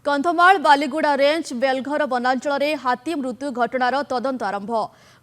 Kandhamal Baliguda range Belghar वनांचल हाथी मृत्यु घटनार तदंत आरंभ।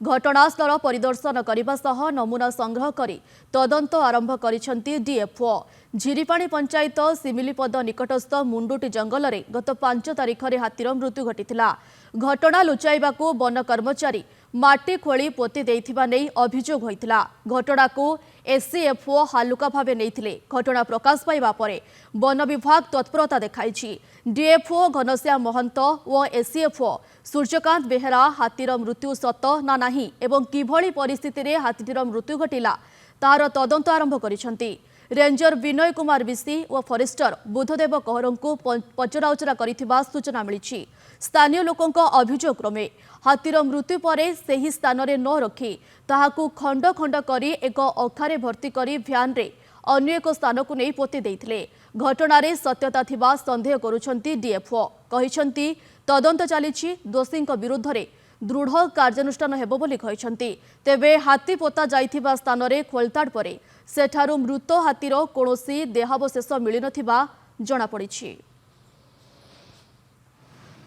घटनास्थल परिदर्शन करने सह नमूना संग्रह कर तदंत आरंभ करिसेंती डीएफओ। झिरीपाणी पंचायत सिमिलीपद निकटस्थ मुंडुटी जंगल में गत 5 तारिख में हाथीर मृत्यु घटिथिला। घटना लुचाइबाकू वन कर्मचारी माटी खोली पोति देइथिबा नेई अभियोग होइथिला। घटना को एससीएफओ हालुका भावे नैथिले। घटना प्रकाश पाइबा परे वन विभाग तत्परता देखाइछि। डीएफओ घनश्याम महंत और एससीएफओ सूर्यकांत बेहेरा हाथीर मृत्यु सत ना नाही एवं किभଳି परिस्थिति रे हाथीर मृत्यु घटिला तार तदंत आरंभ करिसेंती। रेंजर विनय कुमार बिसी और फरेस्टर बुधदेव कहर को पचराउचरा करिथिबा सूचना मिली। स्थानीय लोकों अभियोग क्रमे हाथीर मृत्यु पर सही स्थान रे न रखी ताहाकू खंड खंड करी एक अखारे भर्ती करी भ्यान रे अन्य एक स्थान को नहीं पोति देइथिले। घटना रे सत्यता थिबा संदेह करुछंती डीएफओ। कहिसंती तदंत चलीछि। दोषी विरुद्ध रे दृढ़ कार्यानुष्ठान हेबो बोली कहिसंती। तेबे हाथी पोता जाइथिबा स्थान रे खोलताड़ परे सेठारु मृत हाथीर कोनोसी देहावशेष मिली नथिबा जणा पड़िछि।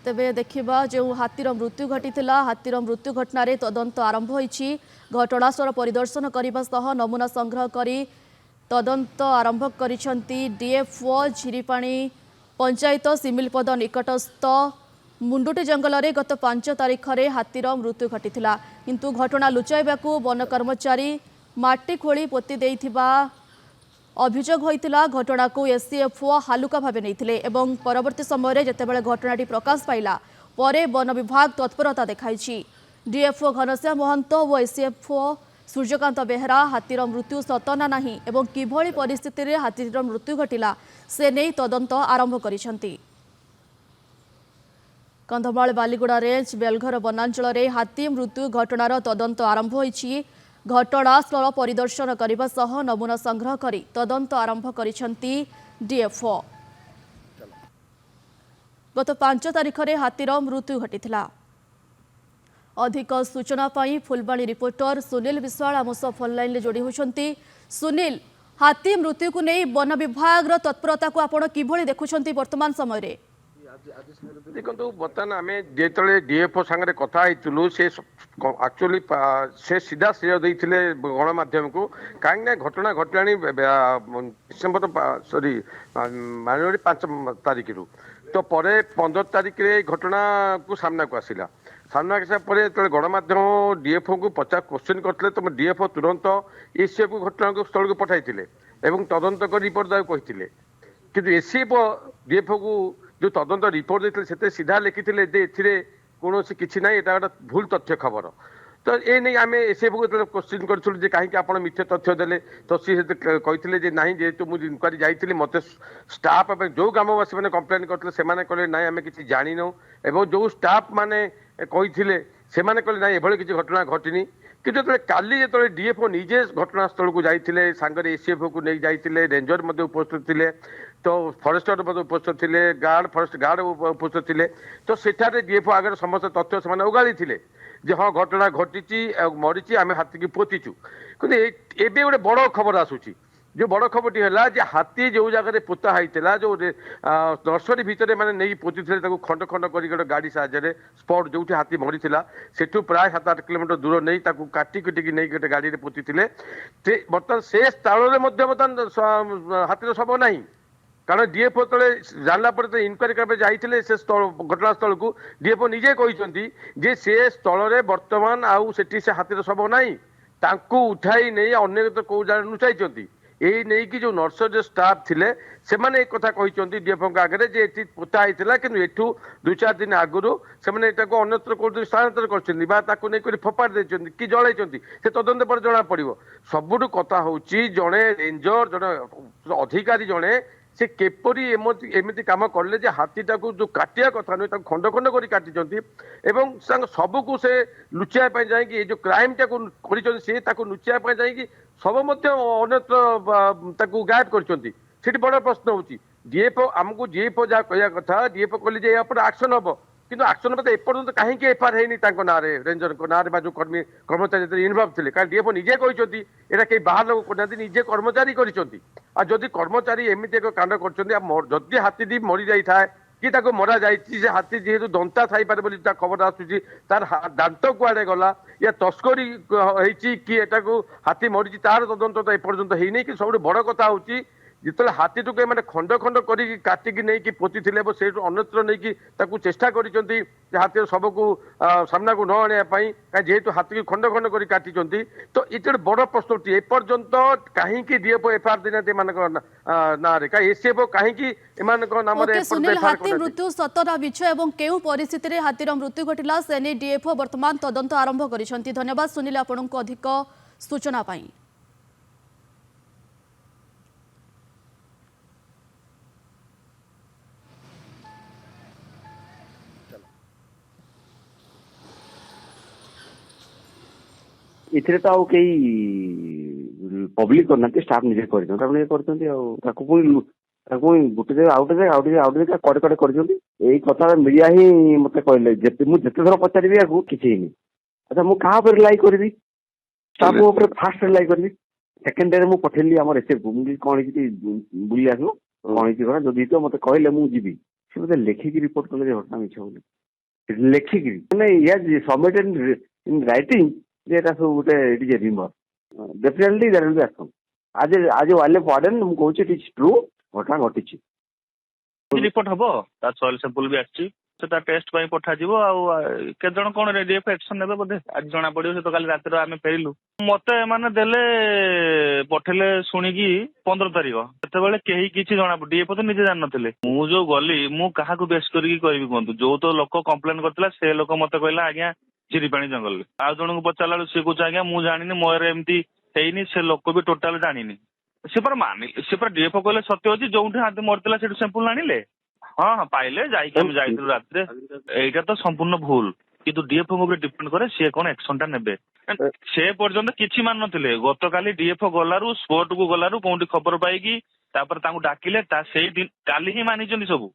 तेबे देखिबा जो हाथीर मृत्यु घटिथिला हाथीर मृत्यु घटना तदंत आरंभ होइछि। घटनास्थल परिदर्शन करने सह नमूना संग्रह करी तदंत आरंभ करिसेंती डीएफओ। झिरीपाणी पंचायत सिमिलपद निकटस्थ मुंडुटी जंगल में गत 5 तारिख में हाथीर मृत्यु घटिथिला। किंतु घटना लुचाइबाकू वन कर्मचारी माटी खोली पोति देइथिबा अभियोग होइतिला। घटना को एससीएफओ हालुका भावे नैथिले एवं परवर्ती समय जेतेबेले घटनाटी प्रकाश पाइला परे वन विभाग तत्परता देखाइछि। डीएफओ घनश्याम महंत और एससीएफओ सूर्यकांत बेहेरा हाथीर मृत्यु सत ना नाही एवं किभଳି परिस्थिति रे हाथीर मृत्यु घटिला से नहीं तदंत आरंभ करिसेंती। कंधमाल बालीगुड़ा रेंज बेलघर वनांचल में हाथी मृत्यु घटनार तदंत आरंभ होइछि। घटनास्थल परिदर्शन करने सह नमूना संग्रह करी तदंत आरंभ करिसेंती डीएफओ। गत 5 तारिख में हाथीर मृत्यु घटिथिला। अधिक सूचना पाई फुलबाणी रिपोर्टर सुनील विश्वाल आम सह फोन लाइन ले जोड़ी होछंती। सुनील, हाथी मृत्यु को नहीं वन विभाग तत्परता को आपण किभଳି देखुछंती वर्तमान समय रे? देखो बर्तमान आम जो डीएफओ सागर कथा से एक्चुअली से सीधा श्रेय देते गणमाध्यम को कहीं घटना घटला डिसेम्बर सॉरी जनवरी 5 तारिख रु तो पर 15 तारिख रे घटना को सामना को आसला। सामना आसा जो गणमाध्यम डीएफओ को पचार क्वेश्चन करते तुम डीएफओ तुरंत एससीएफ घटना को स्थल को पठाई तदंत कर रिपोर्ट दाऊ कहते कि एससीएफ डीएफओ को जो तदंत रिपोर्ट देते सीधा लिखी कौन किसी ना यहाँ गोटे भूल तथ्य खबर तो ये नहीं आम एसएफ को क्वेश्चन करूँ कहीं आप मिथ्या तथ्य देले तो सी कहते ना जेहतु मुझे इनक्वारी जाइली मत स्टाफ जो ग्रामवासी मैंने कम्प्लेन करते कहले ना आम कि जान और जो स्टाफ मैंने कहते से कहले ना ये किसी घटना घटनी कि काली जो डीएफओ निजे घटनास्थल को जाते सांगे एसएफ को नहीं जाते रेंजर उपस्थित थे तो फरेस्टर उपस्थित थे गार्ड फरेस्ट गार्ड उपस्थित थे तो सेठारे डीएफओ आगे समस्त तथ्य से उगाड़ी थे जे हाँ घटना घटी मरीची आम हाथी की पोतीचु कि गोटे बड़ खबर आसूची जो बड़ खबरटी है हाथी जो जगह पोता होता जो नर्सरी भितर मैंने नहीं पोती थे खंड खंड कर गाड़ी साहाଯ୍य स्पॉट जो हाथी मरी सेठू प्राय 7-8 किलोमीटर दूर नहीं काटी कुटिकी नहीं गोटे गाड़ी में पोती बर्तमान से स्थल बर्तमान हाथीर शव ना कारण डीएफओ तले जानला पर इनक्वारी करने जाइए से घटनास्थल को डीएफओ निजे कहते से स्थल में बर्तमान आउ से हाथीर शव ना उठाई नहीं अन्य कौ जगह लुचाई यही नहीं कि जो नर्सरी स्टाफ थे से मैंने एक कथा कहते डीएफओ आगे जे पोता होता कि एठू 2-4 दिन आगुरी से अन्यत्र कौन स्थानांतर कर फोपाड़ देते कि जल्दी से तदंत पर जना पड़ सबुठ कथा हूँ जड़े रेंजर जड़े अधिकारी जड़े से केपरी एमती कम कले हाथीटा को जो काटिया कथा नुहे खंड खंड कर काटी सबको से लुचाई जाए जो क्राइम टाक लुचाई जाए सब अन्यत्र गायब कर बड़ प्रश्न हो डीएफओ आमको डीएफओ जहाँ कह कथा डीएफओ कहले एक्शन हम किंतु एक्शन पता एपर्यंत कहीं एफआईआर है ना रेंजर ना जो कर्मी कर्मचारी इनवल्व थे कारण डीएफओ निजे कहते यहाँ कहीं बाहर लोग करना निजे कर्मचारी कर जदि कर्मचारी एमती एक कांड कर हाथी मरी जाए कि ताको मरा जाइछि जे हाथी जेहेतु दंता थाई पारे बोली ता खबर आसुछि तार दांत कुआडे गला या तस्करी ହେଇछि कि एटाको हाथी मरिछि तार तदंत तो एपर्यंत हेई कि सब बड़ कथा होछि जितले हाथी टुके माने खंड खंड करी काटिकी नहीं कि पोती थिले से अन्यत्र नहीं कि ताकू चेष्टा करिसंती हाथी सबको सामना को न आने पाई जेहेतु हाथी की खंड खंड करी काटिसंती तो इटे बड़ प्रश्नटी एपर्यंत कहीं डीएफओ एफआईआर देना मानक ना रे का एसीएफओ कहीं एमानक नाम रे ओके सुनील हाथी मृत्यु सतना मिछ एवं केउ परिस्थिति रे हाथीर मृत्यु घटिला सेने डीएफओ वर्तमान तदंत आरंभ करिसंती धन्यवाद सुनील आपनको अधिक सूचना पाई इथे तो आउ कई पब्लिक करना स्टाफ निजे कर गोटे जगह आउटे जगह कड़े कड़े कर कथा मीडिया ही मत कहले जिते थर पचारि किसी अच्छा मुझे क्या लाई करी स्टाफ फास्ट लाई करी सेकेंड डे मुझे पठेली आम एसएफ को मुझे कौन बुले आस कौन करा जदि तो मत कहले मुझे जीवी सी मत लेखिकी रिपोर्ट कले घटना मिछ बोली लेखिकी मैंने सबमिटेड इन राइटिंग सब गोटे it is a rumour definitely there will be action आज वाले वार्डन मु कहूँ इट इज ट्रू घटना घटी रिपोर्ट हबो ता सॉइल सैंपल भी आछि सेटा टेस्ट पई पठा जिवो आ के जण कोन रेडीएफ एक्शन नेबे बोधे आज जना पड़ियो से तो काली रात रो आमे फेरिलु मते माने देले पठेले सुनी की 15 तारिख सेते बेले केही किछि जना डीएफ तो निजे जान नथिले मु जो गली मु काहा को बेस करी की कहबी कोंतु जो तो लोक कंप्लेन करतला से लोक मते कहला आज्ञा चिरीपाणी जंगल आ जण को पचाला से कुछ आज्ञा मु जानिनी मोर एमती हेइनी से लोक भी टोटल जानिनी से पर मानि से पर डीएफ कहले सत्य अछि जोंठी हाथ मरतला से सैंपल आनिले हाँ हाँ पाइले जाइके हम जाइथिलु रात्रे एटा तो संपूर्ण भूल किंतु डीएफ ऊपर डिपेंड करे से कोन एक्शनटा नेबे से पर्यंत किछि मान नथिले गतकाली डीएफ गलारु स्पोर्ट को गलारु कोंठी खबर पाइकी तापर तांको डाकिले ता सेई दिन काली ही मानिचंदी सब